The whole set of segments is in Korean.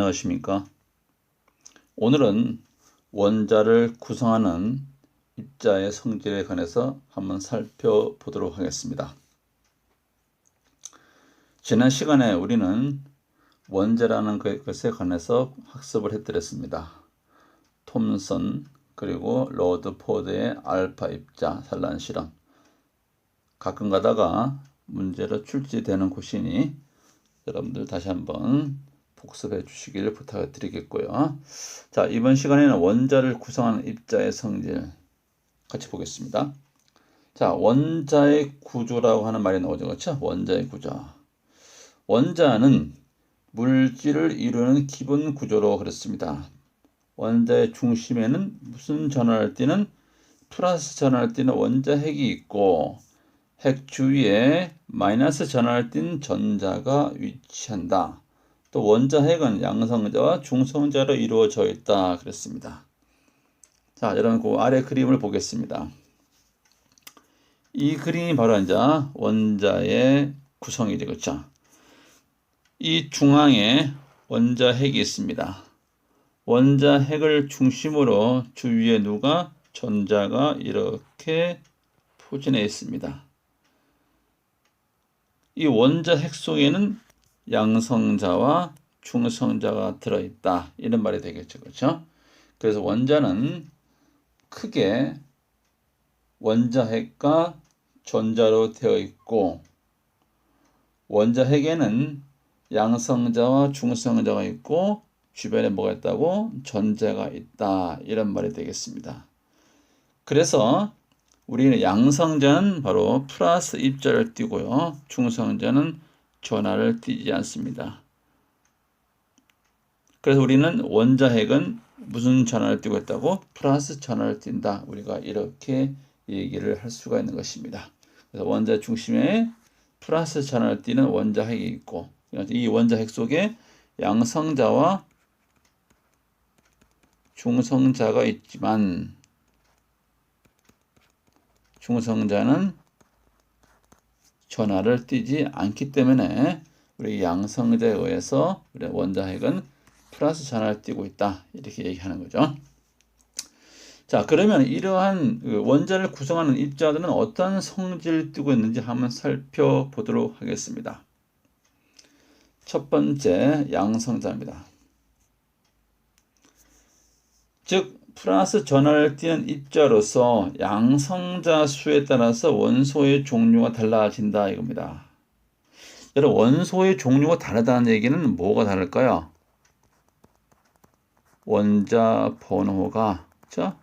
안녕하십니까? 오늘은 원자를 구성하는 입자의 성질에 관해서 한번 살펴보도록 하겠습니다. 지난 시간에 우리는 원자라는 것에 관해서 학습을 해드렸습니다. 톰슨 그리고 러드포드의 알파 입자 산란 실험, 가끔 가다가 문제로 출제되는 곳이니 여러분들 다시 한번 복습해 주시길 부탁드리겠고요. 자, 이번 시간에는 원자를 구성하는 입자의 성질 같이 보겠습니다. 자, 원자의 구조라고 하는 말이 나오죠. 그렇죠? 원자의 구조. 원자는 물질을 이루는 기본 구조로 그랬습니다. 원자의 중심에는 무슨 전하를 띠는 플러스 전하를 띠는 원자 핵이 있고 핵 주위에 마이너스 전하를 띤 전자가 위치한다. 또 원자 핵은 양성자와 중성자로 이루어져 있다 그랬습니다. 자, 여러분 그 아래 그림을 보겠습니다. 이 그림이 바로 이제 원자의 구성이죠. 그렇죠? 이 중앙에 원자 핵이 있습니다. 원자 핵을 중심으로 주위에 누가 전자가 이렇게 포진해 있습니다. 이 원자 핵 속에는 양성자와 중성자가 들어있다. 이런 말이 되겠죠. 그렇죠? 그래서 원자는 크게 원자 핵과 전자로 되어 있고 원자 핵에는 양성자와 중성자가 있고 주변에 뭐가 있다고? 전자가 있다. 이런 말이 되겠습니다. 그래서 우리는 양성자는 바로 플러스 입자를 띄고요. 중성자는 전하를 띄지 않습니다. 그래서 우리는 원자 핵은 무슨 전하를 띄고 있다고? 플러스 전하를 띈다. 우리가 이렇게 얘기를 할 수가 있는 것입니다. 그래서 원자 중심에 플러스 전하를 띄는 원자 핵이 있고 이 원자 핵 속에 양성자와 중성자가 있지만 중성자는 전하를 띄지 않기 때문에 우리 양성자에 의해서 우리 원자 핵은 플러스 전하를 띄고 있다. 이렇게 얘기하는 거죠. 자, 그러면 이러한 원자를 구성하는 입자들은 어떤 성질을 띠고 있는지 한번 살펴보도록 하겠습니다. 첫 번째, 양성자입니다. 즉 플러스 전하를 띠는 입자로서 양성자 수에 따라서 원소의 종류가 달라진다 이겁니다. 여러분, 원소의 종류가 다르다는 얘기는 뭐가 다를까요? 원자 번호가, 그렇죠?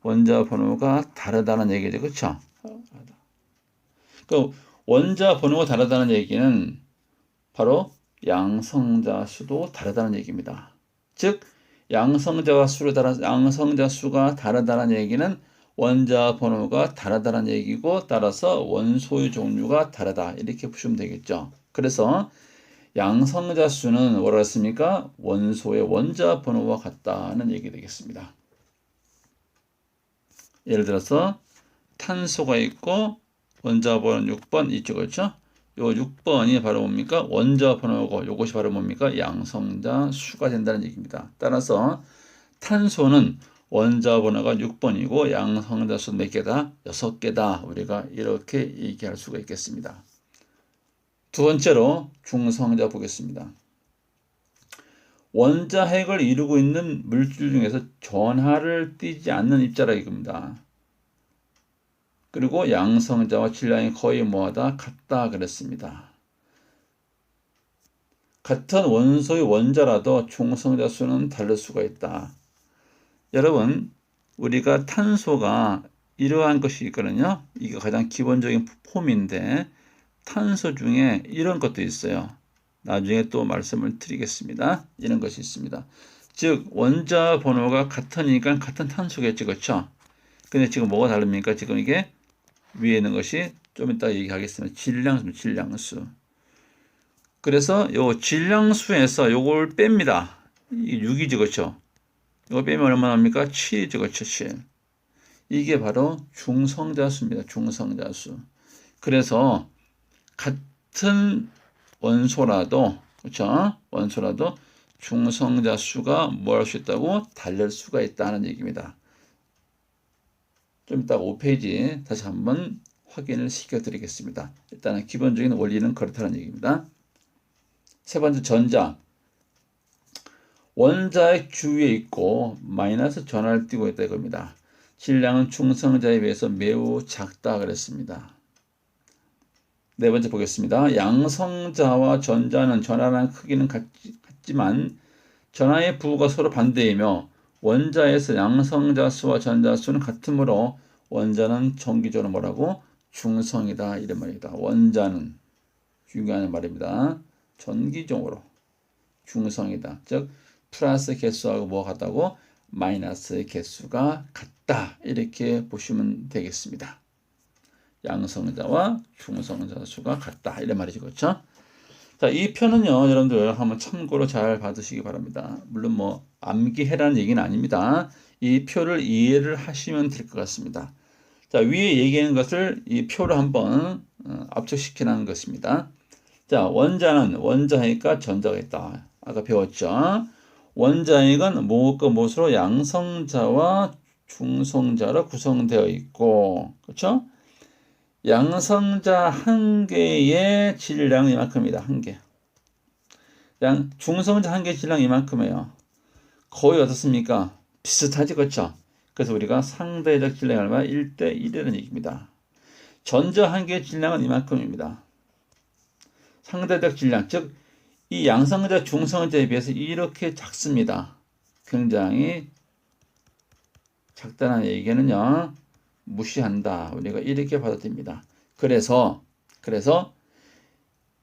원자 번호가 다르다는 얘기죠. 그렇죠? 그 원자 번호가 다르다는 얘기는 바로 양성자 수도 다르다는 얘기입니다. 즉 양성자 수가 다르다는 얘기는 원자 번호가 다르다는 얘기고 따라서 원소의 종류가 다르다. 이렇게 보시면 되겠죠. 그래서 양성자 수는 뭐라 했습니까? 원소의 원자 번호와 같다는 얘기 되겠습니다. 예를 들어서 탄소가 있고 원자 번호 6번 있죠. 그렇죠? 요 6번이 바로 뭡니까? 원자 번호고 요것이 바로 뭡니까? 양성자 수가 된다는 얘기입니다. 따라서 탄소는 원자 번호가 6번이고 양성자 수 몇 개다? 6개다. 우리가 이렇게 얘기할 수가 있겠습니다. 두 번째로 중성자 보겠습니다. 원자 핵을 이루고 있는 물질 중에서 전하를 띠지 않는 입자라 이겁니다. 그리고 양성자와 질량이 거의 뭐하다? 같다 그랬습니다. 같은 원소의 원자라도 중성자 수는 다를 수가 있다. 여러분, 우리가 탄소가 이러한 것이 있거든요. 이게 가장 기본적인 폼인데 탄소 중에 이런 것도 있어요. 나중에 또 말씀을 드리겠습니다. 이런 것이 있습니다. 즉 원자 번호가 같으니까 같은 탄소겠죠. 그렇죠? 근데 지금 뭐가 다릅니까? 지금 이게 위에 있는 것이 좀 이따 얘기하겠습니다. 질량수. 그래서 요 질량수에서 요걸 뺍니다. 이게 6이죠. 그렇죠? 이거 빼면 얼마나 합니까? 7이죠. 그렇죠? 7. 이게 바로 중성자수입니다. 중성자수. 그래서 같은 원소라도 그렇죠? 원소라도 중성자 수가 뭐 할 수 있다고? 달릴 수가 있다는 얘기입니다. 좀 이따 5페이지 다시 한번 확인을 시켜드리겠습니다. 일단은 기본적인 원리는 그렇다는 얘기입니다. 세 번째, 전자. 원자의 주위에 있고 마이너스 전하를 띠고 있다 이겁니다. 질량은 중성자에 비해서 매우 작다 그랬습니다. 네 번째 보겠습니다. 양성자와 전자는 전하랑 크기는 같지만 전하의 부호가 서로 반대이며 원자에서 양성자 수와 전자 수는 같으므로 원자는 정기적으로 뭐라고? 중성이다 이런 말입니다. 원자는 중요한 말입니다. 전기적으로 중성이다. 즉 플러스 개수하고 뭐가 같다고? 마이너스의 개수가 같다. 이렇게 보시면 되겠습니다. 양성자와 중성자 수가 같다. 이런 말이죠. 그렇죠? 자, 이 표는요, 여러분들 한번 참고로 잘 받으시기 바랍니다. 물론 뭐 암기해라는 얘기는 아닙니다. 이 표를 이해를 하시면 될 것 같습니다. 자, 위에 얘기하는 것을 이 표로 한번 압축시키는 것입니다. 자, 원자는 원자핵과 전자가 있다. 아까 배웠죠? 원자핵은 무엇과 무엇으로 양성자와 중성자로 구성되어 있고, 그렇죠? 양성자 한 개의 질량은 이만큼입니다. 한 개. 중성자 한 개의 질량 이만큼이에요. 거의 어떻습니까? 비슷하지, 그렇죠? 그래서 우리가 상대적 질량이 얼마? 1대 1이라는 얘기입니다. 전자 한 개의 질량은 이만큼입니다. 상대적 질량, 즉 이 양성자, 중성자에 비해서 이렇게 작습니다. 굉장히 작다는 얘기는요, 무시한다. 우리가 이렇게 받아들입니다. 그래서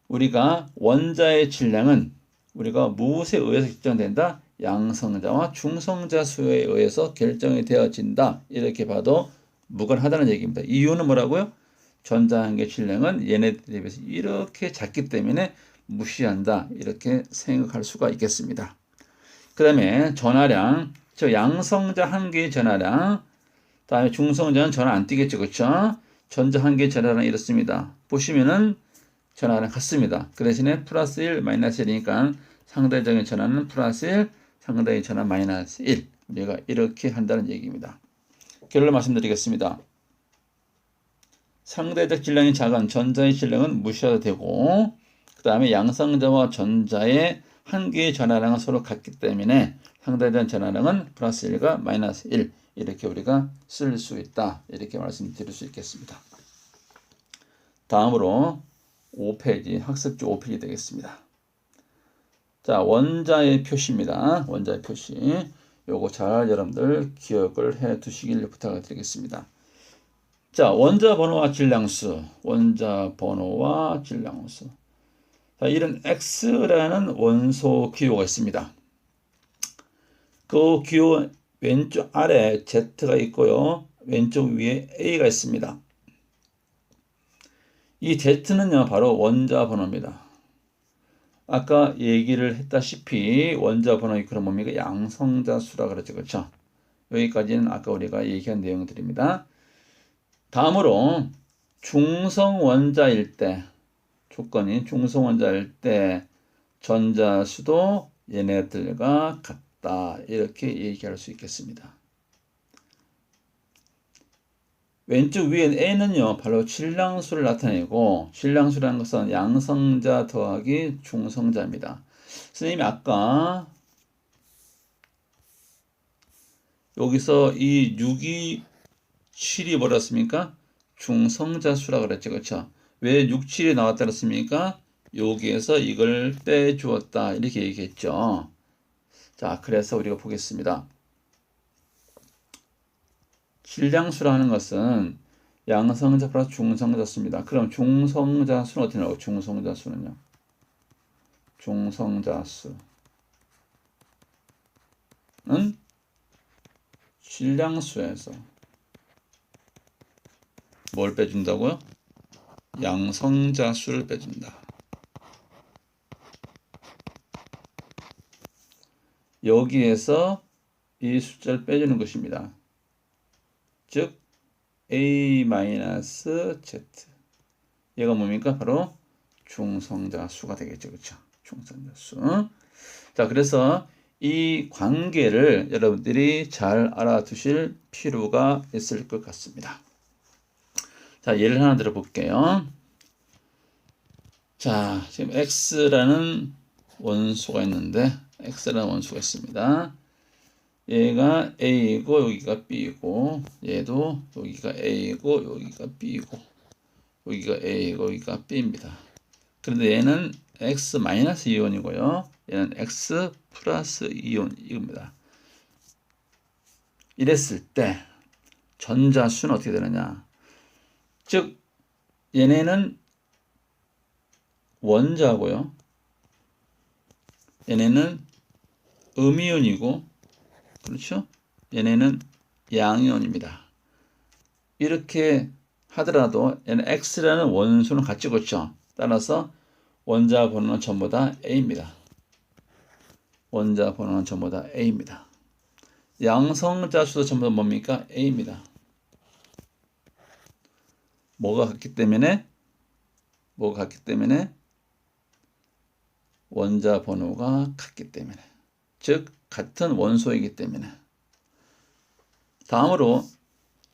우리가 원자의 질량은 우리가 무엇에 의해서 결정된다? 양성자와 중성자 수에 의해서 결정이 되어진다. 이렇게 봐도 무관하다는 얘기입니다. 이유는 뭐라고요? 전자 한 개 질량은 얘네들에 비해서 이렇게 작기 때문에 무시한다. 이렇게 생각할 수가 있겠습니다. 그 다음에 전하량, 즉 양성자 한 개의 전하량, 다음에 중성자는 전하 안 띄겠죠. 그렇죠? 전자 한 개의 전하량 이렇습니다. 보시면은 전하량 같습니다. 그 대신에 플러스 1, 마이너스 1이니까 상대적인 전하는 플러스 1, 상대의 전하 마이너스 1. 우리가 이렇게 한다는 얘기입니다. 결론 말씀드리겠습니다. 상대적 질량이 작은 전자의 질량은 무시해도 되고, 그 다음에 양성자와 전자의 한 개의 전하량은 서로 같기 때문에 상대적 전하량은 플러스 1과 마이너스 1 이렇게 우리가 쓸 수 있다. 이렇게 말씀드릴 수 있겠습니다. 다음으로 5페이지, 학습지 5페이지 되겠습니다. 자, 원자의 표시입니다. 원자의 표시. 요거 잘 여러분들 기억을 해 두시길 부탁을 드리겠습니다. 자, 원자 번호와 질량수. 원자 번호와 질량수. 자, 이런 X라는 원소 기호가 있습니다. 그 기호 왼쪽 아래 Z가 있고요. 왼쪽 위에 A가 있습니다. 이 Z는요, 바로 원자 번호입니다. 아까 얘기를 했다시피 원자 번호의 그런 뭡니까? 양성자 수라 그랬죠. 그렇죠? 여기까지는 아까 우리가 얘기한 내용들입니다. 다음으로 중성 원자일 때, 조건이 중성 원자일 때 전자수도 얘네들과 같다. 이렇게 얘기할 수 있겠습니다. 왼쪽 위엔 A는요, 바로 질량수를 나타내고, 질량수라는 것은 양성자 더하기 중성자입니다. 선생님이 아까 여기서 이 6이 7이 뭐랬습니까? 중성자 수라 그랬죠. 그렇죠? 왜 6, 7이 나왔다 그랬습니까? 여기에서 이걸 빼주었다. 이렇게 얘기했죠. 자, 그래서 우리가 보겠습니다. 질량수라는 것은 양성자 플러스 중성자 수입니다. 그럼 중성자 수는 어떻게 나오고? 중성자 수는요? 중성자 수는 질량수에서 뭘 빼준다고요? 양성자 수를 빼준다. 여기에서 이 숫자를 빼주는 것입니다. 즉 A-Z 얘가 뭡니까? 바로 중성자 수가 되겠죠. 그렇죠? 중성자수. 자, 그래서 이 관계를 여러분들이 잘 알아두실 필요가 있을 것 같습니다. 자, 예를 하나 들어볼게요. 자, 지금 x라는 원소가 있는데, x라는 원소가 있습니다. 얘가 a이고 여기가 b이고, 얘도 여기가 a이고 여기가 b이고, 여기가 a이고 여기가 b입니다. 그런데 얘는 x-이온이고요. 얘는 x 플러스 이온 이겁니다. 이랬을 때 전자수는 어떻게 되느냐? 즉 얘네는 원자고요. 얘네는 음이온이고, 그렇죠? 얘네는 양이온입니다. 이렇게 하더라도 얘는 X라는 원소는 같이 그렇죠. 따라서 원자 번호는 전부 다 A입니다. 원자 번호는 전부 다 A입니다. 양성자수도 전부 다 뭡니까? A입니다. 뭐가 같기 때문에 원자 번호가 같기 때문에, 즉 같은 원소이기 때문에. 다음으로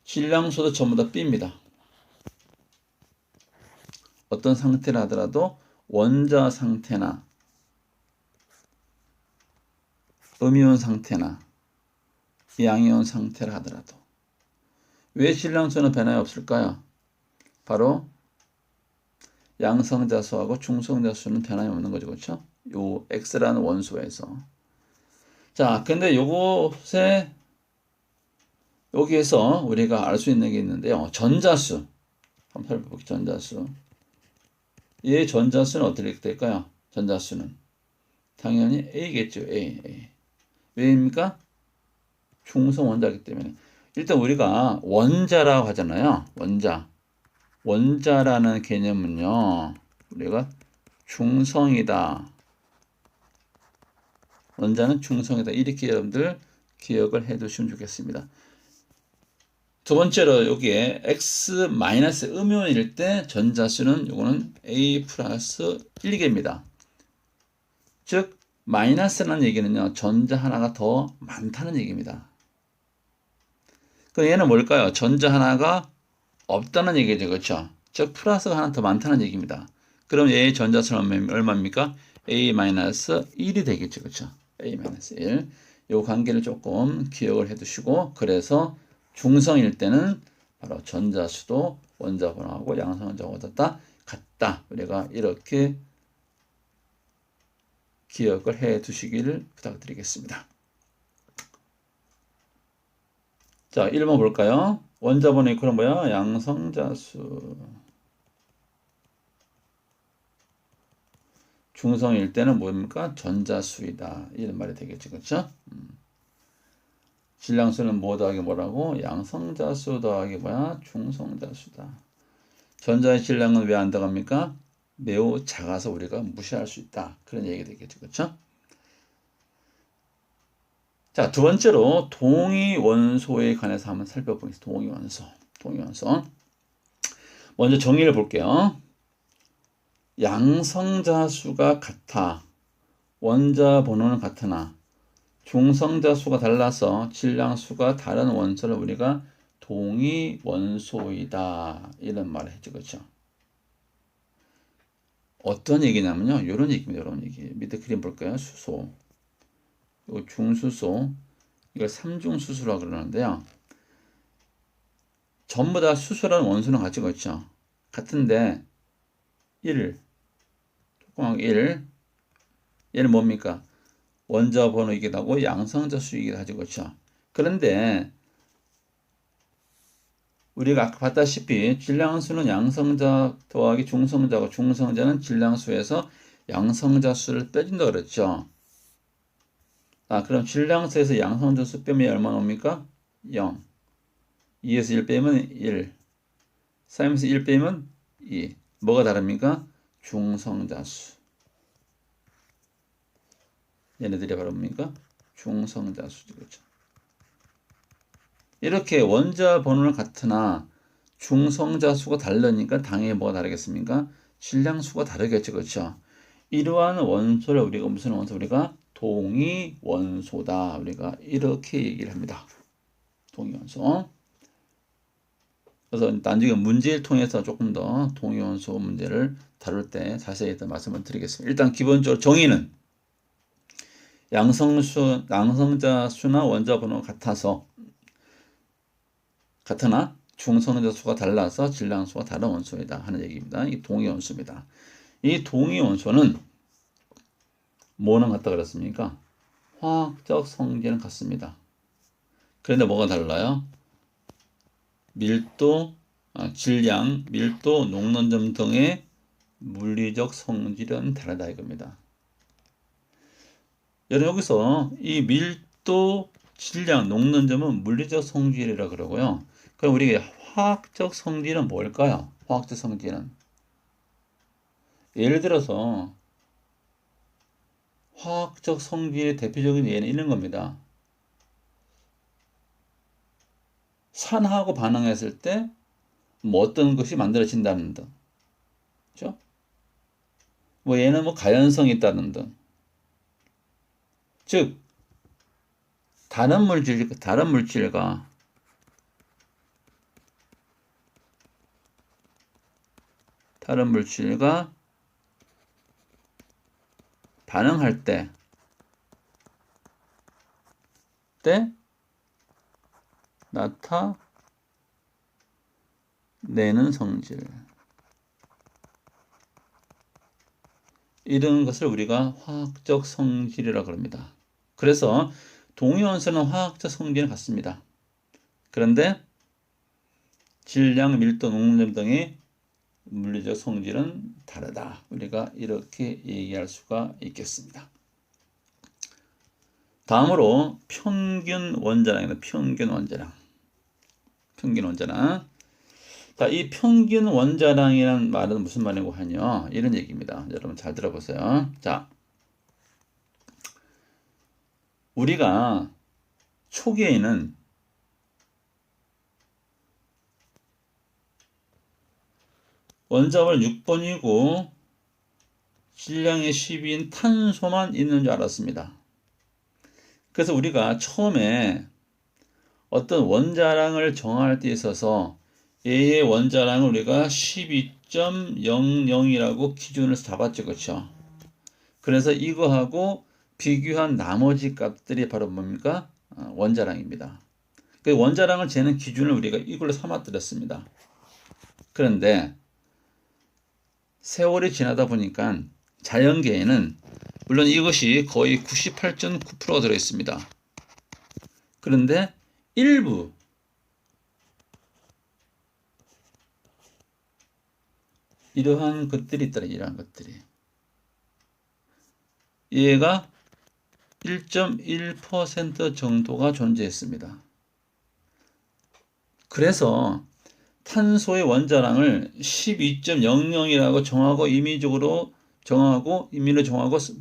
질량수도 전부 다 B입니다. 어떤 상태라 하더라도 원자 상태나 음이온 상태나 양이온 상태라 하더라도. 왜 질량수는 변화가 없을까요? 바로 양성자수하고 중성자수는 변함이 없는 거죠. 그렇죠? 요 X라는 원소에서. 자, 근데 여기에서 우리가 알 수 있는 게 있는데요. 전자수. 한번 살펴볼게요. 전자수. 얘 전자수는 어떻게 될까요? 전자수는 당연히 A겠죠. A. 왜입니까? 중성 원자이기 때문에. 일단 우리가 원자라고 하잖아요. 원자라는 개념은요, 우리가 중성이다. 원자는 중성이다. 이렇게 여러분들 기억을 해 두시면 좋겠습니다. 두 번째로 여기에 X- 음이온일 때 전자수는 요거는 A 플러스 1개입니다. 즉 마이너스라는 얘기는요, 전자 하나가 더 많다는 얘기입니다. 그럼 얘는 뭘까요? 전자 하나가 없다는 얘기죠. 그렇죠? 즉 플러스가 하나 더 많다는 얘기입니다. 그럼 얘의 전자수는 얼마입니까? A-1이 되겠죠. 그렇죠? A-1. 이 관계를 조금 기억을 해 두시고, 그래서 중성일 때는 바로 전자수도 원자 번호하고 양성원자보다 같다. 우리가 이렇게 기억을 해 두시기를 부탁드리겠습니다. 자, 1번 볼까요? 원자 번호 이퀄은 뭐야? 양성자수. 중성일 때는 뭡니까? 전자수이다. 이런 말이 되겠죠. 그렇죠? 질량수는 뭐 더하기 뭐라고? 양성자수 더하기 뭐야? 중성자수다. 전자의 질량은 왜 안 들어갑니까? 매우 작아서 우리가 무시할 수 있다. 그런 얘기가 되겠죠. 그렇죠? 자, 두 번째로 동위 원소에 관해서 한번 살펴보겠습니다. 동위 원소. 먼저 정의를 볼게요. 양성자수가 같아. 원자 번호는 같으나 중성자수가 달라서 질량수가 다른 원소를 우리가 동위 원소이다. 이런 말을 했죠. 그렇죠? 어떤 얘기냐면요. 이런 얘기입니다. 이런 얘기. 밑에 그림 볼까요? 수소. 요 중수소. 이걸 삼중수소라고 그러는데요. 전부 다 수소라는 원소는 같이 그렇죠? 같은데 1, 조그만 1. 얘는 뭡니까? 원자 번호이기도 하고 양성자수이기도 하죠. 그렇죠? 그런데 우리가 아까 봤다시피 질량수는 양성자 더하기 중성자고, 중성자는 질량수에서 양성자수를 빼준다 그랬죠. 그럼 질량수에서 양성자수 빼면 얼마나 옵니까? 0. 2에서 1 빼면 1. 3에서 1 빼면 2. 뭐가 다릅니까? 중성자수. 얘네들이 바로 뭡니까? 중성자수죠. 그렇죠? 이렇게 원자 번호는 같으나 중성자수가 다르니까 당연히 뭐가 다르겠습니까? 질량수가 다르겠죠. 그렇죠? 이러한 원소를 우리가 무슨 원소? 우리가 동위 원소다. 우리가 이렇게 얘기를 합니다. 동위 원소. 그래서 나중에 문제를 통해서 조금 더 동위 원소 문제를 다룰 때 자세히 더 말씀을 드리겠습니다. 일단 기본적으로 정의는 양성자 수나 원자 번호가 같으나 중성자 수가 달라서 질량수가 다른 원소이다 하는 얘기입니다. 이 동위 원소입니다. 이 동위 원소는 뭐는 같다 그랬습니까? 화학적 성질은 같습니다. 그런데 뭐가 달라요? 밀도, 질량, 밀도, 녹론점 등의 물리적 성질은 다르다 이겁니다. 여러분 여기서 이 밀도, 질량, 녹론점은 물리적 성질이라 그러고요. 그럼 우리가 화학적 성질은 뭘까요? 화학적 성질은 예를 들어서 화학적 성질의 대표적인 예는 이런 겁니다. 산하고 반응했을 때 뭐 어떤 것이 만들어진다는 등, 그렇죠? 뭐 얘는 뭐 가연성이 있다는 등, 즉 다른 물질과 반응할 때 나타내는 성질, 이런 것을 우리가 화학적 성질이라고 합니다. 그래서 동위원소는 화학적 성질은 같습니다. 그런데 질량, 밀도, 녹론점 등의 물리적 성질은 다르다. 우리가 이렇게 얘기할 수가 있겠습니다. 다음으로 평균 원자량입니다. 평균 원자량. 자, 이 평균 원자량이라는 말은 무슨 말이고 하냐? 이런 얘기입니다. 여러분 잘 들어보세요. 자, 우리가 초기에는 원자월 6번이고 질량의 10인 탄소만 있는 줄 알았습니다. 그래서 우리가 처음에 어떤 원자량을 정할 때 있어서 A의 원자량을 우리가 12.00이라고 기준을 잡았죠. 그렇죠? 그래서 이거하고 비교한 나머지 값들이 바로 뭡니까? 원자량입니다. 그 원자량을 재는 기준을 우리가 이걸로 삼아드렸습니다. 그런데 세월이 지나다 보니까 자연계에는 물론 이것이 거의 98.9%가 들어있습니다. 그런데 일부 이러한 것들이 있더라. 이러한 것들이 얘가 1.1% 정도가 존재했습니다. 그래서 탄소의 원자량을 12.00이라고 임의로 정하고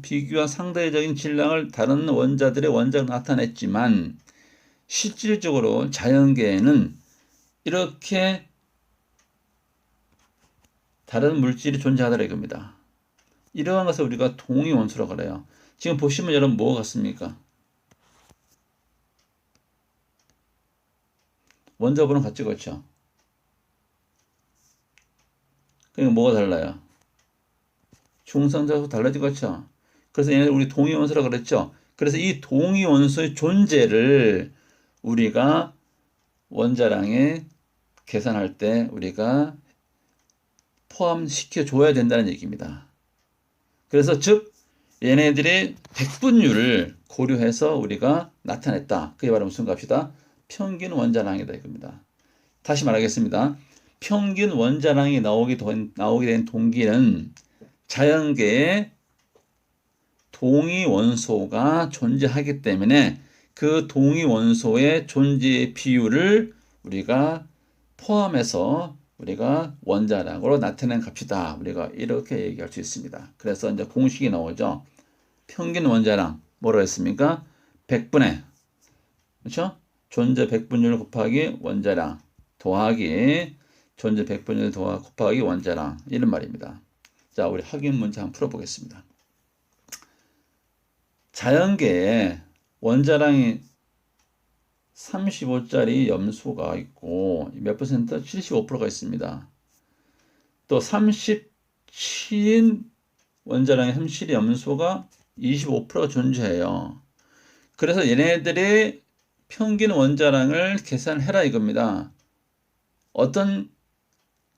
비교한 상대적인 질량을 다른 원자들의 원자를 나타냈지만 실질적으로 자연계에는 이렇게 다른 물질이 존재하더라 이겁니다. 이러한 것을 우리가 동위원소라고 그래요. 지금 보시면 여러분 뭐가 같습니까? 원자번호 같죠, 그렇죠? 그러니까 뭐가 달라요? 중성자수 달라지고 그렇죠? 그래서 얘네들 우리 동위원소라고 그랬죠? 그래서 이 동위원소의 존재를 우리가 원자량에 계산할 때 우리가 포함시켜 줘야 된다는 얘기입니다. 그래서 즉 얘네들의 백분율을 고려해서 우리가 나타냈다. 그게 바로 무슨 값이다? 평균 원자량이다 이겁니다. 다시 말하겠습니다. 평균 원자량이 나오게 된 동기는 자연계에 동위 원소가 존재하기 때문에 그 동위 원소의 존재의 비율을 우리가 포함해서 우리가 원자량으로 나타낸 값이다. 우리가 이렇게 얘기할 수 있습니다. 그래서 이제 공식이 나오죠. 평균 원자량 뭐로 했습니까? 100분의 그렇죠? 존재 백분율 곱하기 원자량 더하기 존재 백분율 곱하기 원자량 이런 말입니다. 자, 우리 확인 문제 한번 풀어보겠습니다. 자연계에 원자량이 35짜리 염소가 있고 몇 퍼센트? 75%가 있습니다. 또 37인 원자량의 37의 염소가 25%가 존재해요. 그래서 얘네들의 평균 원자량을 계산해라 이겁니다. 어떤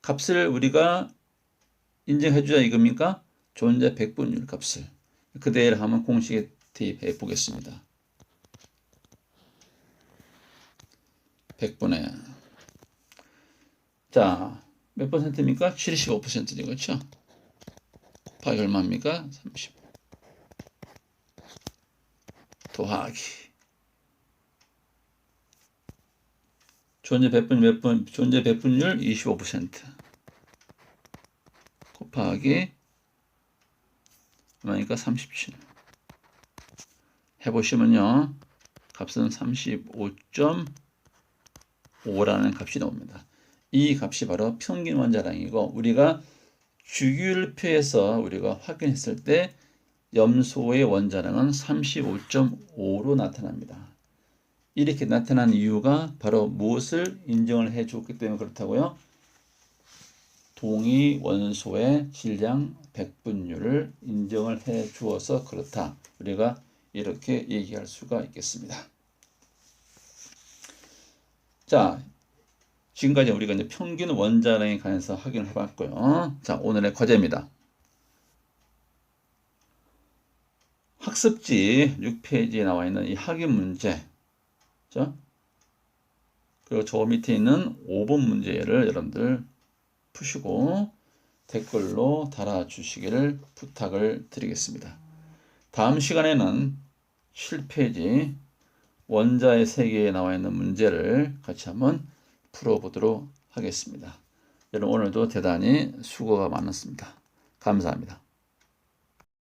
값을 우리가 인정해주자 이겁니까? 존재 백분율 값을. 그대로 한번 공식에 대입해 보겠습니다. 100분의 자, 몇 퍼센트입니까? 75%죠. 그렇죠? 곱하기 얼마입니까? 35 더하기 존재 백분율 존재 백분율 25% 곱하기 얼마니까 37 해보시면요. 값은 35.5라는 값이 나옵니다. 이 값이 바로 평균 원자량이고 우리가 주기율표에서 우리가 확인했을 때 염소의 원자량은 35.5로 나타납니다. 이렇게 나타난 이유가 바로 무엇을 인정을 해 줬기 때문에 그렇다고요? 동위 원소의 질량 백분율을 인정을 해 주어서 그렇다. 우리가 이렇게 얘기할 수가 있겠습니다. 자, 지금까지 우리가 이제 평균 원자량에 관해서 확인을 해봤고요. 자, 오늘의 과제입니다. 학습지 6페이지에 나와 있는 이 확인 문제, 자, 그리고 저 밑에 있는 5번 문제를 여러분들 푸시고 댓글로 달아주시기를 부탁을 드리겠습니다. 다음 시간에는 7페이지 원자의 세계에 나와 있는 문제를 같이 한번 풀어보도록 하겠습니다. 여러분 오늘도 대단히 수고가 많았습니다. 감사합니다.